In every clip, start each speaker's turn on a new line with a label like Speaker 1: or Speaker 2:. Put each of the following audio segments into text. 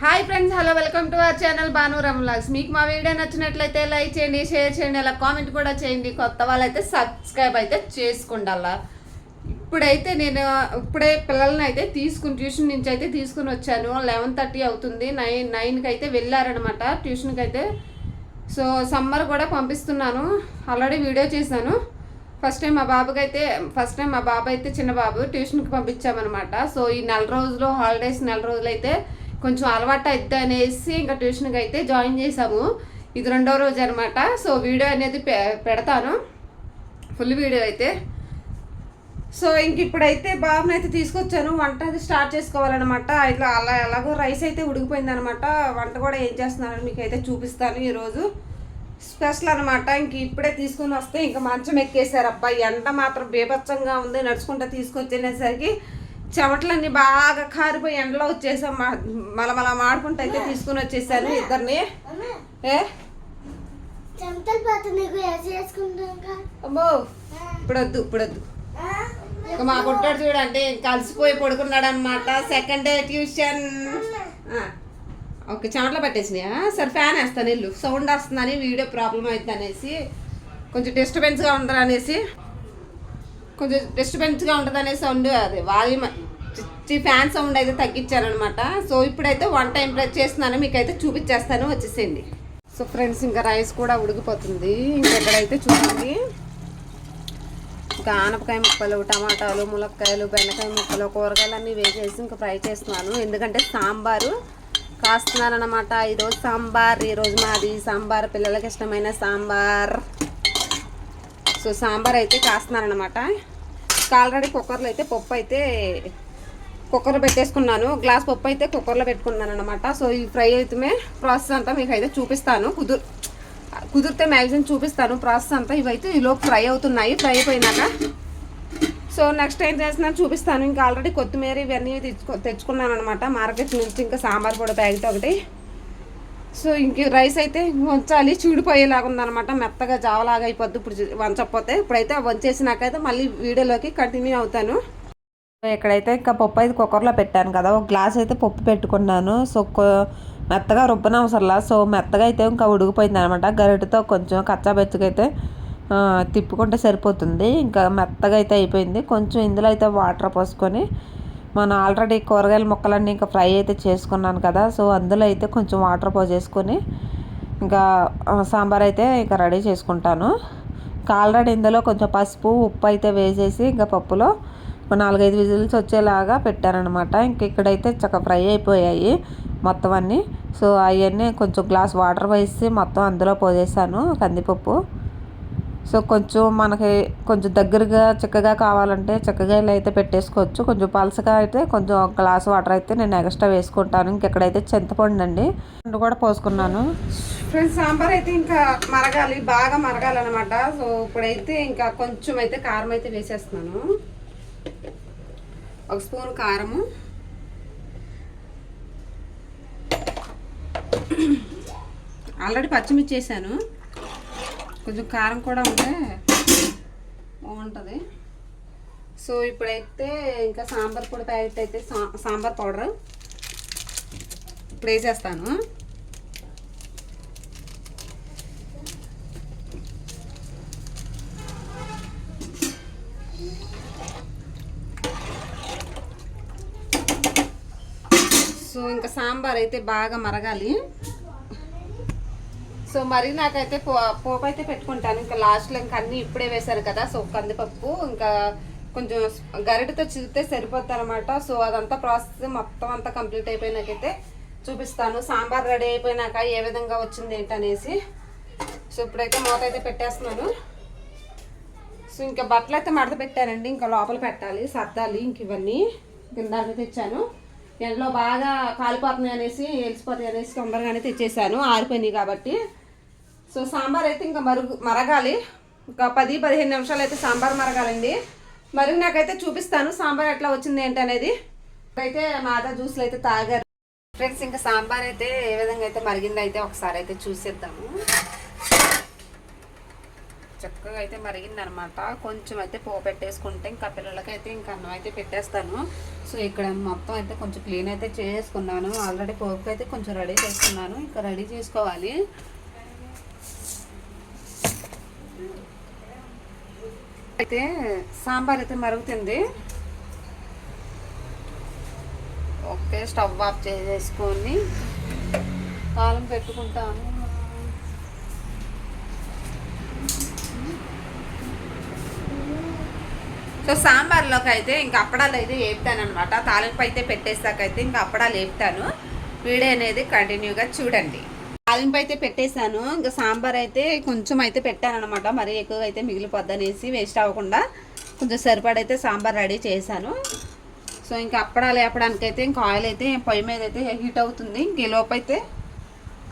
Speaker 1: Hi friends, hello, welcome to our channel Bhanuram vlogs. మీకు మా video నచ్చినట్లయితే లైక్ చేయండి, షేర్ చేయండి, అలా కామెంట్ కూడా చేయండి. కొత్త వాళ్ళైతే సబ్స్క్రైబ్ అయితే చేసుకోండి. ఇప్పుడైతే నేను పిల్లల్ని అయితే ట్యూషన్ నుంచి అయితే తీసుకుని వచ్చాను. 11:30 అవుతుంది. 9కి అయితే వెళ్ళారనమాట ట్యూషన్కి అయితే. సో సమ్మర్ కూడా పంపిస్తున్నాను. ఆల్రెడీ వీడియో చేశాను. ఫస్ట్ టైం మా బాబు అయితే చిన్న బాబు ట్యూషన్కి పంపించామన్నమాట. సో ఈ నెల రోజులు అయితే కొంచెం అలవాటు అవుద్ది అనేసి ఇంకా ట్యూషన్కి అయితే జాయిన్ చేసాము. ఇది 2వ రోజు అనమాట. సో వీడియో అనేది పెడతాను, ఫుల్ వీడియో అయితే. సో ఇంక ఇప్పుడైతే బాబుని అయితే తీసుకొచ్చాను. వంట అది స్టార్ట్ చేసుకోవాలన్నమాట. ఇట్లా ఎలాగో రైస్ అయితే ఉడికిపోయింది అనమాట. వంట కూడా ఏం చేస్తున్నానని మీకు అయితే చూపిస్తాను. ఈరోజు స్పెషల్ అనమాట. ఇంక ఇప్పుడే తీసుకుని వస్తే ఇంకా మంచం ఎక్కేసారు. అబ్బాయి ఎండ మాత్రం బీభత్సంగా ఉంది. నడుచుకుంటా తీసుకొచ్చేసరికి చెమటలన్నీ బాగా కారిపోయి ఎండలో వచ్చేసాం. మళ్ళా మాడుకుంటూ అయితే తీసుకుని వచ్చేసాను ఇద్దరిని. అమ్మో ఇప్పుడు వద్దు ఇక మా పుట్టాడు చూడండి, కలిసిపోయి పడుకున్నాడు అనమాట. Second day tuition. ఓకే, చెమటలో పట్టేసినాయా? సరే ఫ్యాన్ వేస్తాను, ఇల్లు సౌండ్ వస్తుందని, వీడియో ప్రాబ్లం అవుతుంది అనేసి, కొంచెం డిస్టర్బెన్స్గా ఉంటుంది అనేసి సౌండ్, అది వాల్యూమ్ ఫ్యాన్ సౌండ్ అయితే తగ్గించారనమాట. సో ఇప్పుడైతే వంట ఏం చేస్తున్నాను మీకైతే చూపించేస్తాను, వచ్చేసేయండి. సో ఫ్రెండ్స్, ఇంకా రైస్ కూడా ఉడికిపోతుంది. ఇంకెక్కడైతే చూడండి, ఇంకా ఆనపకాయ ముక్కలు, టమాటాలు, ములక్కాయలు, బెండకాయ ముక్కలు, కూరగాయలు అన్నీ వేసేసి ఇంకా ఫ్రై చేస్తున్నాను. ఎందుకంటే సాంబారు కాస్తున్నాను అనమాట. ఈరోజు మాది సాంబార్, పిల్లలకి ఇష్టమైన సాంబార్. సో సాంబార్ అయితే కాస్తున్నాను అనమాట. ఆల్రెడీ కుక్కర్లో అయితే పప్పు అయితే కుక్కర్లో పెట్టేసుకున్నాను. గ్లాస్ పప్పు అయితే కుక్కర్లో పెట్టుకున్నాను అనమాట. సో ఈ ఫ్రై అయితే ప్రాసెస్ అంతా మీకు అయితే చూపిస్తాను. కుదిరితే మ్యాక్సిమం చూపిస్తాను ప్రాసెస్ అంతా. ఇవైతే ఈలోపు ఫ్రై అవుతున్నాయి. ఫ్రై అయిపోయినాక సో నెక్స్ట్ ఏం చేస్తున్నాను చూపిస్తాను. ఇంకా ఆల్రెడీ కొత్తిమీర ఇవన్నీ తెచ్చుకున్నాను అనమాట మార్కెట్ నుంచి. ఇంకా సాంబార్ కూడా ప్యాకెట్ ఒకటి. సో ఇంక రైస్ అయితే వంచాలి, చీడిపోయేలాగా ఉందనమాట. మెత్తగా జావలాగా అయిపోద్ది ఇప్పుడు వంచకపోతే. ఇప్పుడైతే వంచేసినాకైతే మళ్ళీ వీడియోలోకి కంటిన్యూ అవుతాను. ఇక్కడైతే ఇంకా పప్పు అయితే కుక్కర్లో పెట్టాను కదా, ఒక గ్లాస్ అయితే పప్పు పెట్టుకున్నాను. సో మెత్తగా రుబ్బనవసరంలా. సో మెత్తగా అయితే ఇంకా ఉడికిపోయింది అనమాట. గరిటెతో కొంచెం కచ్చాబెచ్చగా అయితే తిప్పుకుంటే సరిపోతుంది. ఇంకా మెత్తగా అయితే అయిపోయింది. కొంచెం ఇందులో అయితే వాటర్ పోసుకొని, మనం ఆల్రెడీ కూరగాయల ముక్కలన్నీ ఇంకా ఫ్రై అయితే చేసుకున్నాను కదా, సో అందులో అయితే కొంచెం వాటర్ పోసేసుకొని ఇంకా సాంబార్ అయితే ఇంకా రెడీ చేసుకుంటాను. ఇంకా ఆల్రెడీ ఇందులో కొంచెం పసుపు, ఉప్పు అయితే వేసేసి ఇంకా పప్పులో 4-5 విజిల్స్ వచ్చేలాగా పెట్టానమాట. ఇంక ఇక్కడైతే చక్కగా ఫ్రై అయిపోయాయి మొత్తం అన్నీ. సో అవన్నీ కొంచెం గ్లాస్ వాటర్ వేసి మొత్తం అందులో పోసేసాను కందిపప్పు. సో కొంచెం మనకి కొంచెం దగ్గరగా చిక్కగా కావాలంటే చిక్కగాయలు అయితే పెట్టేసుకోవచ్చు. కొంచెం పలసగా అయితే కొంచెం ఒక గ్లాస్ వాటర్ అయితే నేను ఎక్స్ట్రా వేసుకుంటాను. ఇంకెక్కడైతే చింతపండు అండి కూడా పోసుకున్నాను. ఫ్రెండ్స్, సాంబార్ అయితే ఇంకా మరగాలి, బాగా మరగాలన్నమాట. సో ఇప్పుడైతే ఇంకా కొంచెం అయితే కారం అయితే వేసేస్తున్నాను. 1 స్పూన్ కారము, ఆల్రెడీ పచ్చిమిర్చి వేసాను. కొంచెం కారం కూడా ఉంటే బాగుంటుంది. సో ఇప్పుడైతే ఇంకా సాంబార్ పొడి ప్యాకెట్ అయితే సాంబార్ పౌడర్ ఇప్పుడు వేసేస్తాను. సో ఇంకా సాంబార్ అయితే బాగా మరగాలి. సో మరి నాకైతే పోపు అయితే పెట్టుకుంటాను. ఇంకా లాస్ట్లో ఇంకా అన్నీ ఇప్పుడే వేశాను కదా. సో కందిపప్పు ఇంకా కొంచెం గరిటెతో చిరిగితే సరిపోతుంది అనమాట. సో అదంతా ప్రాసెస్ మొత్తం అంతా కంప్లీట్ అయిపోయినాకైతే చూపిస్తాను. సాంబార్ రెడీ అయిపోయినాక ఏ విధంగా వచ్చింది ఏంటనేసి. సో ఇప్పుడైతే మూత అయితే పెట్టేస్తున్నాను. సో ఇంకా బట్టలు అయితే మడత పెట్టానండి. ఇంకా లోపల పెట్టాలి, సర్దాలి. ఇంక ఇవన్నీ కింద తెచ్చాను. ఎండలో బాగా కాలిపోతున్నాయి అనేసి, ఎలిసిపోతాయి అనేసి తొందరగానే తెచ్చేసాను, ఆరిపోయినాయి కాబట్టి. సో సాంబార్ అయితే ఇంకా మరగాలి. ఒక 10-15 నిమిషాలు అయితే సాంబార్ మరగాలండి. మరి నాకైతే చూపిస్తాను సాంబార్ ఎట్లా వచ్చింది ఏంటి అనేది. అయితే మాదా జ్యూస్లు అయితే తాగారు ఫ్రెండ్స్. ఇంకా సాంబార్ అయితే ఏ విధంగా అయితే మరిగింది అయితే ఒకసారి అయితే చూసేద్దాము. చక్కగా అయితే మరిగిందనమాట. కొంచెం అయితే పోపు పెట్టేసుకుంటే ఇంకా పిల్లలకైతే ఇంకా అన్నం అయితే పెట్టేస్తాను. సో ఇక్కడ మొత్తం అయితే కొంచెం క్లీన్ అయితే చేసుకున్నాను. ఆల్రెడీ పోపు అయితే కొంచెం రెడీ చేసుకున్నాను, ఇంకా రెడీ చేసుకోవాలి. అయితే సాంబార్ అయితే మరుగుతుంది. ఓకే, స్టవ్ ఆఫ్ చేసుకొని తాళం పెట్టుకుంటాను. సో సాంబార్లోకి అయితే ఇంకా అప్పడాలు అయితే వేపుతాను అనమాట. తాలింపు అయితే పెట్టేసాకైతే ఇంకా అప్పడాలు వేపుతాను. వీడియో అనేది కంటిన్యూగా చూడండి. తాలింపు అయితే పెట్టేశాను, ఇంకా సాంబార్ అయితే కొంచెం అయితే పెట్టాను అనమాట. మరీ ఎక్కువ అయితే మిగిలిపోద్ది అనేసి వేస్ట్ అవ్వకుండా కొంచెం సరిపడైతే సాంబార్ రెడీ చేశాను. సో ఇంకా అప్పడాలు వేపడానికి అయితే ఇంకా ఆయిల్ అయితే పొయ్యి మీద అయితే హీట్ అవుతుంది. ఇంక ఈ లోపు అయితే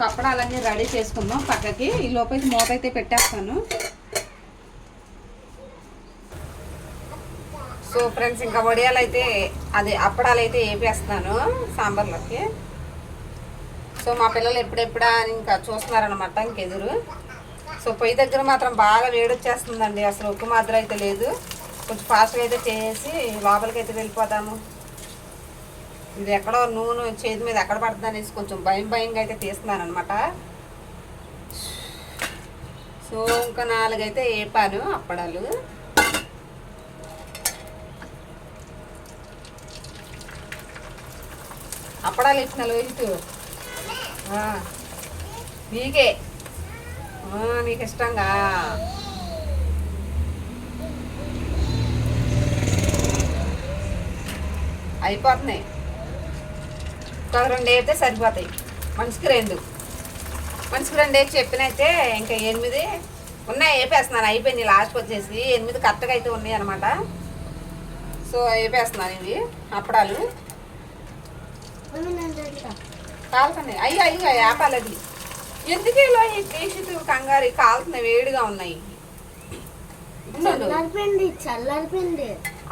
Speaker 1: అప్పడాలన్నీ రెడీ చేసుకుందాం పక్కకి. ఈ లోపు అయితే మూత అయితే పెట్టేస్తాను. సో ఫ్రెండ్స్, ఇంకా వడియాలు అయితే అప్పడాలు అయితే వేపేస్తున్నాను సాంబార్లోకి. సో మా పిల్లలు ఎప్పుడెప్పుడా అని ఇంకా చూస్తున్నారనమాట ఇంకెదురు. సో పొయ్యి దగ్గర మాత్రం బాగా వేడొచ్చేస్తుందండి, అసలు ఉప్పు మాత్రం అయితే లేదు. కొంచెం ఫాస్ట్గా అయితే చేసి లోపలికి అయితే వెళ్ళిపోతాము. ఇది ఎక్కడో నూనె చేతి మీద ఎక్కడ పడుతుంది అనేసి కొంచెం భయంగా అయితే తీస్తున్నాను అనమాట. సో ఇంకా 4 అయితే వేపాను అప్పడాలు. అప్పడాలు ఇచ్చిన లోహితు నీకే, నీకు ఇష్టంగా. అయిపోతున్నాయి, ఒక 2 అయితే సరిపోతాయి. మనిషికి 2 అయితే చెప్పినైతే ఇంకా 8 ఉన్నాయి వేపేస్తున్నాను. అయిపోయింది లాస్ట్కి వచ్చేసి 8 కరెక్ట్గా అయితే ఉన్నాయి అనమాట. సో వేపేస్తున్నాను ఇవి అప్పడాలు. కాలుతున్నాయి, అయ్యో వేపాలి. అది ఎందుకు ఇలా తీసి కంగారు కాలుతున్నాయి, వేడిగా ఉన్నాయి.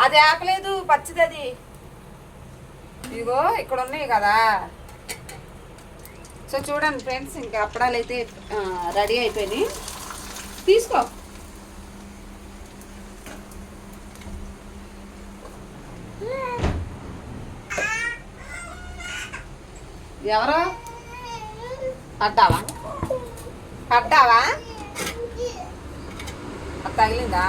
Speaker 1: అది ఆపలేదు, పచ్చిది అది. ఇదిగో ఇక్కడ ఉన్నాయి కదా. సో చూడండి ఫ్రెండ్స్, ఇంకా అప్పడాలు అయితే రెడీ అయిపోయినాయి. తీసుకో. ఎవరు పడ్డావా అది తగిలిందా?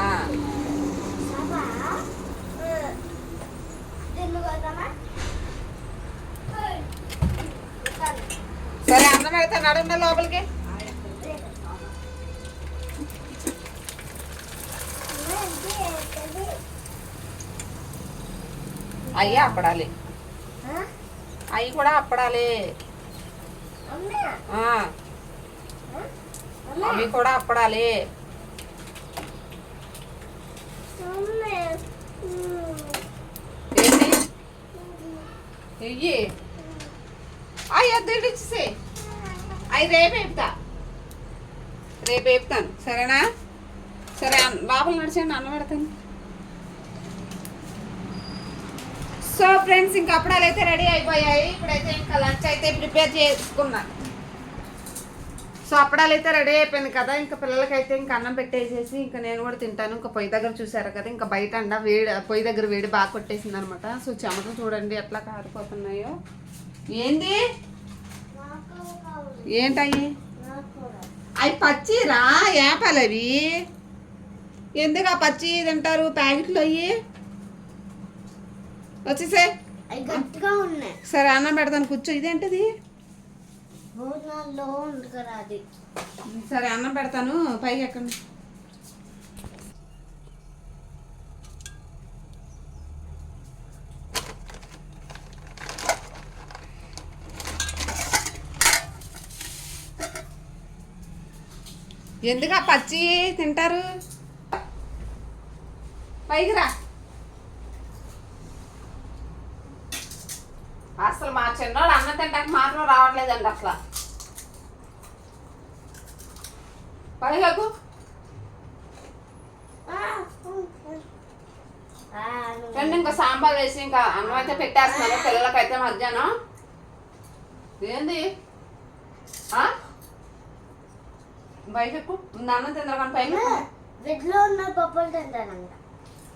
Speaker 1: సరే అన్నం పెడతా, నడున్న లోపలికి. అయ్యా అప్పడాలి, అవి కూడా అప్పడాలి, అవి కూడా అప్పడాలి. ఏంటి ఇయ్యి అయ్యా ఇచ్చేసే. అవి రేపు వేపుతాను సరేనా? సరే లోపల నడిచండి, అన్నం పెడతాను. సో ఫ్రెండ్స్, ఇంకా అప్పడాలు అయితే రెడీ అయిపోయాయి. ఇప్పుడైతే ఇంకా లంచ్ అయితే ప్రిపేర్ చేసుకున్నాను. సో అప్పడాలు అయితే రెడీ అయిపోయింది కదా. ఇంకా పిల్లలకైతే ఇంకా అన్నం పెట్టేసేసి ఇంకా నేను కూడా తింటాను. ఇంకా పొయ్యి దగ్గర చూసారు కదా, ఇంకా బయట పొయ్యి దగ్గర వేడి బాగా కొట్టేసింది అనమాట. సో చెమటలు చూడండి ఎట్లా కారిపోతున్నాయో. ఏంది ఏంటయ్యి? అవి పచ్చిరా ఏపాలి. అవి ఎందుకు ఆ పచ్చి తింటారు ప్యాకెట్లు? అయ్యి వచ్చేసే. సరే అన్నం పెడతాను, కూర్చో. ఇదేంటిది? సరే అన్నం పెడతాను, పైకి ఎక్కండి. ఎందుకు ఆ పచ్చి తింటారు? పైకి రా. అసలు మా చిన్నోడు అన్నం తింటాక మాత్రం రావట్లేదండి అసలు. పైకు రండి. ఇంకా సాంబార్ వేసి ఇంకా అన్నం అయితే పెట్టేస్తున్నాను పిల్లలకైతే మధ్యాహ్నం. ఏంది బయటకు అన్నం తింటారు కానీ పైన
Speaker 2: వెజ్లో ఉన్న పప్పులు తింటానంట.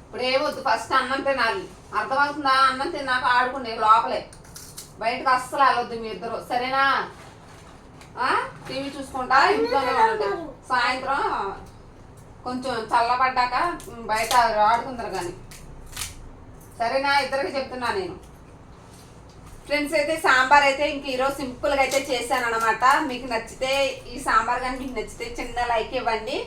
Speaker 1: ఇప్పుడు ఏమొద్దు, ఫస్ట్ అన్నం తినాలి. అర్థమవుతుందా? అన్నం తిన్నాక ఆడుకునే లోపలే, బయటకు అస్సలు వెళ్ళొద్దు మీ ఇద్దరు, సరేనా? టీవీ చూసుకుంటా ఇంట్లోనే ఉండండి. సాయంత్రం కొంచెం చల్లబడ్డాక బయట ఆడుకుందరు కానీ, సరేనా? ఇద్దరికి చెప్తున్నా నేను. ఫ్రెండ్స్ అయితే సాంబార్ అయితే ఇంక ఈరోజు సింపుల్గా అయితే చేశాను అనమాట. మీకు నచ్చితే ఈ సాంబార్ కానీ మీకు నచ్చితే చిన్న లైక్ ఇవ్వండి.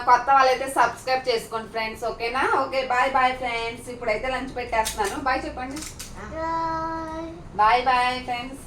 Speaker 1: కొత్త వాళ్ళైతే సబ్స్క్రైబ్ చేసుకోండి ఫ్రెండ్స్, ఓకేనా? Okay, bye bye friends. ఇప్పుడైతే లంచ్ పెట్టేస్తున్నాను. బాయ్ చెప్పండి. Bye bye friends.